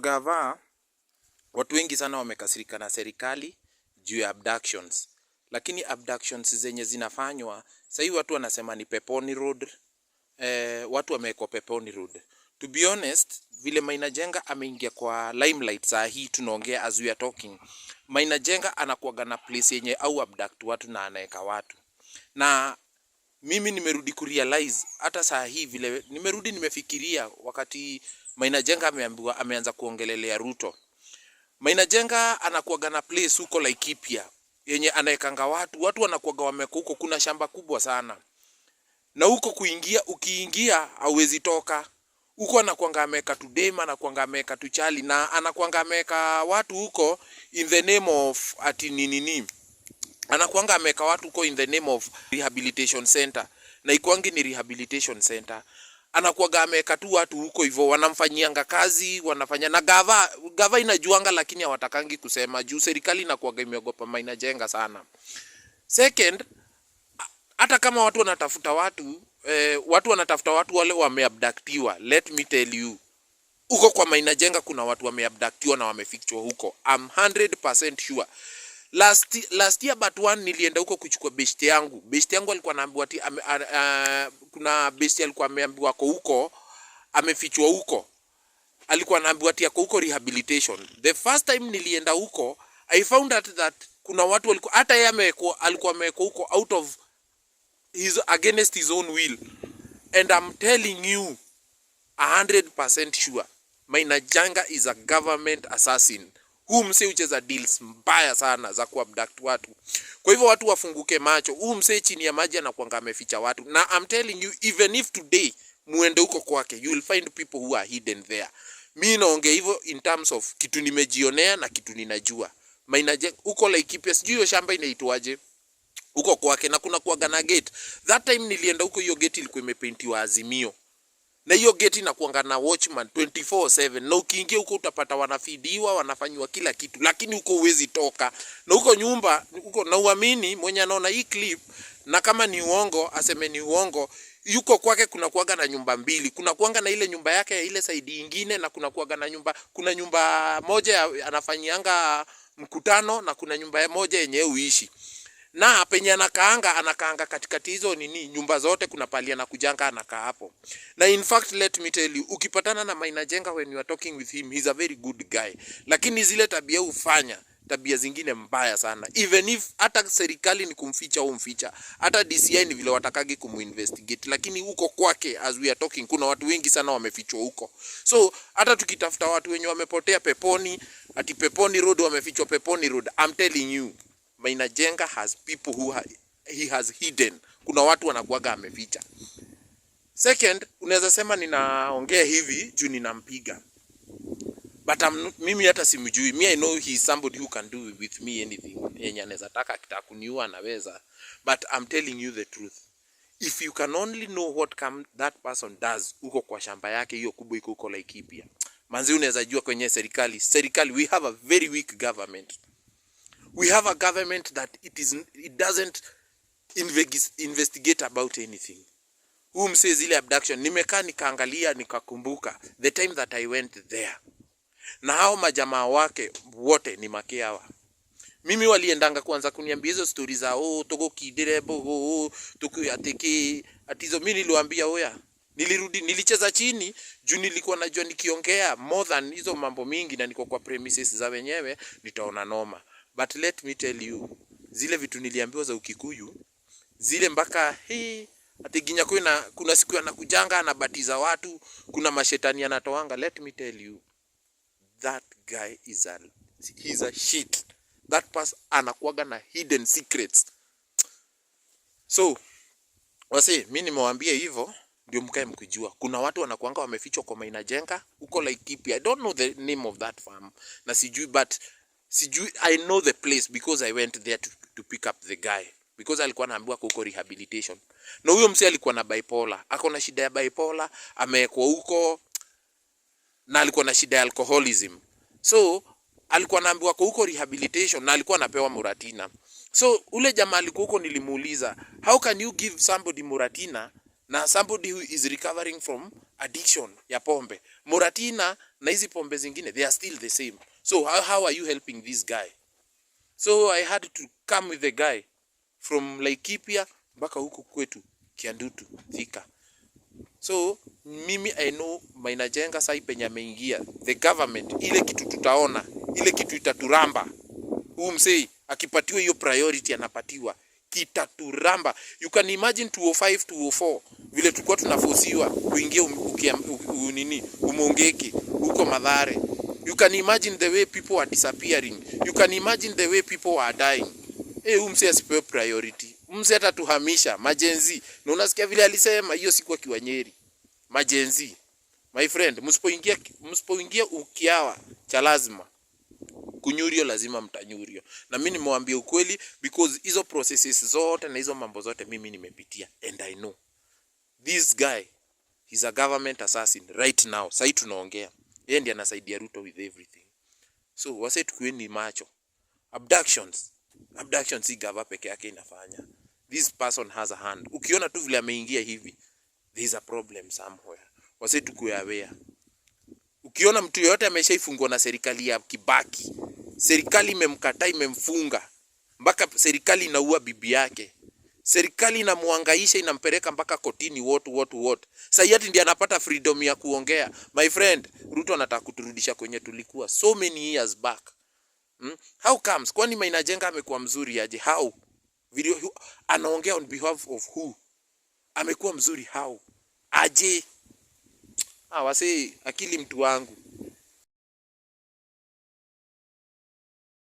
gava, watu wengi sana wamekasirika na serikali juu ya abductions. Lakini abductions zenye zinafanywa, sasa hivi watu wanasema ni Peponi Road. Watu wameko Peponi Road. To be honest, vile Maina Jenga ameingia kwa limelight saa hii tunaongea as we are talking. Maina Jenga anakuaga na place yenye au abduct watu na anaeka watu. Na mimi nimerudi kurealize hata saa hii vile nimefikiria wakati Maina Jenga ameanza kuongelelea Ruto. Maina Jenga anakuaga na place huko Laikipia yenye anaekanga watu wanakuaga wameko huko, kuna shamba kubwa sana. Na huko ukiingia hauwezi toka. Huko anakuanga ameka tu Dema, anakuanga ameka tu Chali, na anakuanga ameka watu huko in the name of ati nini. Anakuanga ameka watu huko in the name of rehabilitation center. Na ikuangi ni rehabilitation center. Anakuanga ameka tu watu huko hivyo, wanamfanyianga kazi, wanafanya na gava inajuanga, lakini hawatakangi kusema juu serikali inakuanga imeogopa Maina Jenga sana. Second, hata kama watu wanatafuta watu wale wameabductiwa, let me tell you, huko kwa Maina Jenga kuna watu wameabductiwa na wamefichwa huko. I'm 100% sure. Last year but one nilienda huko kuchukua besti yangu. Besti yangu alikuwa anaambiwa ati kuna besti alikuwa ameambiwa huko amefichwa huko. Alikuwa anaambiwa ati yako huko rehabilitation. The first time nilienda huko, I found out that kuna watu walikuwa hata yeye alikuwa ameko huko out of against his own will. And I'm telling you 100% sure, Maina Jenga is a government assassin. Huu mse ucheza deals mbaya sana za kuabduct watu. Kwa hivyo watu wafunguke macho. Huu mse chini ya maji anakuanga ameficha watu. Na I'm telling you, even if today muende huko kwake, you will find people who are hidden there. Mimi naongea hivyo in terms of kitu nimejionea na kitu ninajua. Maina Jenga huko Laikipia, sijui hiyo shamba inaitwaje huko kwake, na kuna kuaga na gate. That time nilienda huko, hiyo gate ilikuwa imepaintiwa Azimio. Na hiyo gate inakuanga na watchman 24/7. Na ukiingia huko utapata wanafidiwa, wanafanywa kila kitu, lakini huko huwezi toka. Na huko nyumba huko, na uamini mwenye anaona hii clip na kama ni uongo aseme ni uongo, yuko kwake kuna kuaga na nyumba mbili. Kuna kuanga na ile nyumba yake ya ile side nyingine, na kuna kuaga na kuna nyumba moja anafanyianga mkutano, na kuna nyumba moja yenye uishi. Na penye anakaanga katikati hizo nyumba zote, kuna pali anakujanga anakaa hapo. Na in fact, let me tell you, ukipatana na Maina Jenga when you are talking with him, he's a very good guy. Lakini zile tabia hufanya, tabia zingine mbaya sana. Even if hata serikali ni kumficha au mficha, hata DCI ni vile watakagi kumuinvestigate, lakini huko kwake as we are talking kuna watu wengi sana wamefichwa huko. So hata tukitafuta watu wenye wamepotea Peponi Road, wamefichwa Peponi Road, I'm telling you, Maina Jenga has people who he has hidden. Kuna watu wanakuaga ameficha. Second, unaweza sema ninaongea hivi juu ninampiga. But mimi hata simjui. I know he is somebody who can do with me anything. Yenye anaweza taka kitakuniua anaweza. But I'm telling you the truth. If you can only know what that person does huko kwa shamba yake hiyo kubwa iko huko Laikipia, manzi unaweza jua kwenye serikali we have a very weak government. We have a government that it doesn't investigate about anything. Who mse zile abduction, nimekaa nikaangalia nikakumbuka the time that I went there. Na hao majamaa wake wote ni makeawa. Mimi waliendanga kwanza kuniambia hizo stories za toko kiderebo toko yateke atizo. Mimi niliwaambia oya, nilicheza chini juu nilikuwa najua nikiongea more than hizo mambo mingi na niko kwa premises za wenyewe nitaona noma. But let me tell you, zile vitu niliambiwa za Ukikuyu, zile mpaka ati Ginya kuna siku anakujanga anabatiza watu, kuna mashetani anatoanga. Let me tell you, that guy he's a shit. That person anakuaga na hidden secrets. So mimi nimewaambia hivyo ndio mkae mkijua. Kuna watu wanakuanga wamefichwa kwa Maina Jenga huko Laikipia. I don't know the name of that farm na sijui, but I know the place because I went there to pick up the guy, because alikuwa anaambiwa huko rehabilitation. Na huyo mse alikuwa na bipolar, ako na shida ya bipolar, amekuwa huko, na alikuwa na shida ya alcoholism. So alikuwa anaambiwa huko rehabilitation, na alikuwa anapewa Muratina. So ule jamaa alikuwa huko, nilimuuliza how can you give somebody Muratina na somebody who is recovering from addiction ya pombe. Moratina na hizi pombe zingine, they are still the same. So how are you helping this guy? So I had to come with the guy from Laikipia mpaka huku kwetu Kiandutu, Thika. So mimi I know Maina Jenga sai penye ameingia, the government, ile kitu tutaona, ile kitu itaturamba. Msei akipatiwa hiyo priority anapatiwa, kitaturamba. You can imagine 205 204 vile tulikuwa tunafosiwa kuingia Umongeki huko Mathare. You can imagine the way people are disappearing. You can imagine the way people are dying. Msei asipewe priority. Msei atatuhamisha majenzi. Na unasikia vile alisema hiyo siku akiwa Nyeri. Majenzi. My friend, msipoingia ukiawa cha lazima. Kunyurio lazima mtanyurio. Na mimi nimwambia ukweli because hizo processes zote na hizo mambo zote mimi nimepitia and I know. This guy, he's a government assassin right now. Sasa tunaongea. Yeye ndiye anasaidia Ruto with everything. So wase tukueni macho. Abductions hii gava peke yake inafanya. This person has a hand. Ukiona tu vile ameingia hivi, there is a problem somewhere. Wase tukue aware. Ukiona mtu yote ameshaifungwa na serikali ya Kibaki, serikali imemkataa, imemfunga, mpaka serikali inaua bibi yake, serikali inamuhangaisha, inampeleka mpaka kotini, what. Sasa yati ndiye anapata freedom ya kuongea. My friend, Ruto anataka kuturudisha kwenye tulikuwa so many years back. How comes? Kwani Maina Jenga amekuwa mzuri aje? How? Video anaongea on behalf of who? Amekuwa mzuri how? Aje? Wase akili mtu wangu.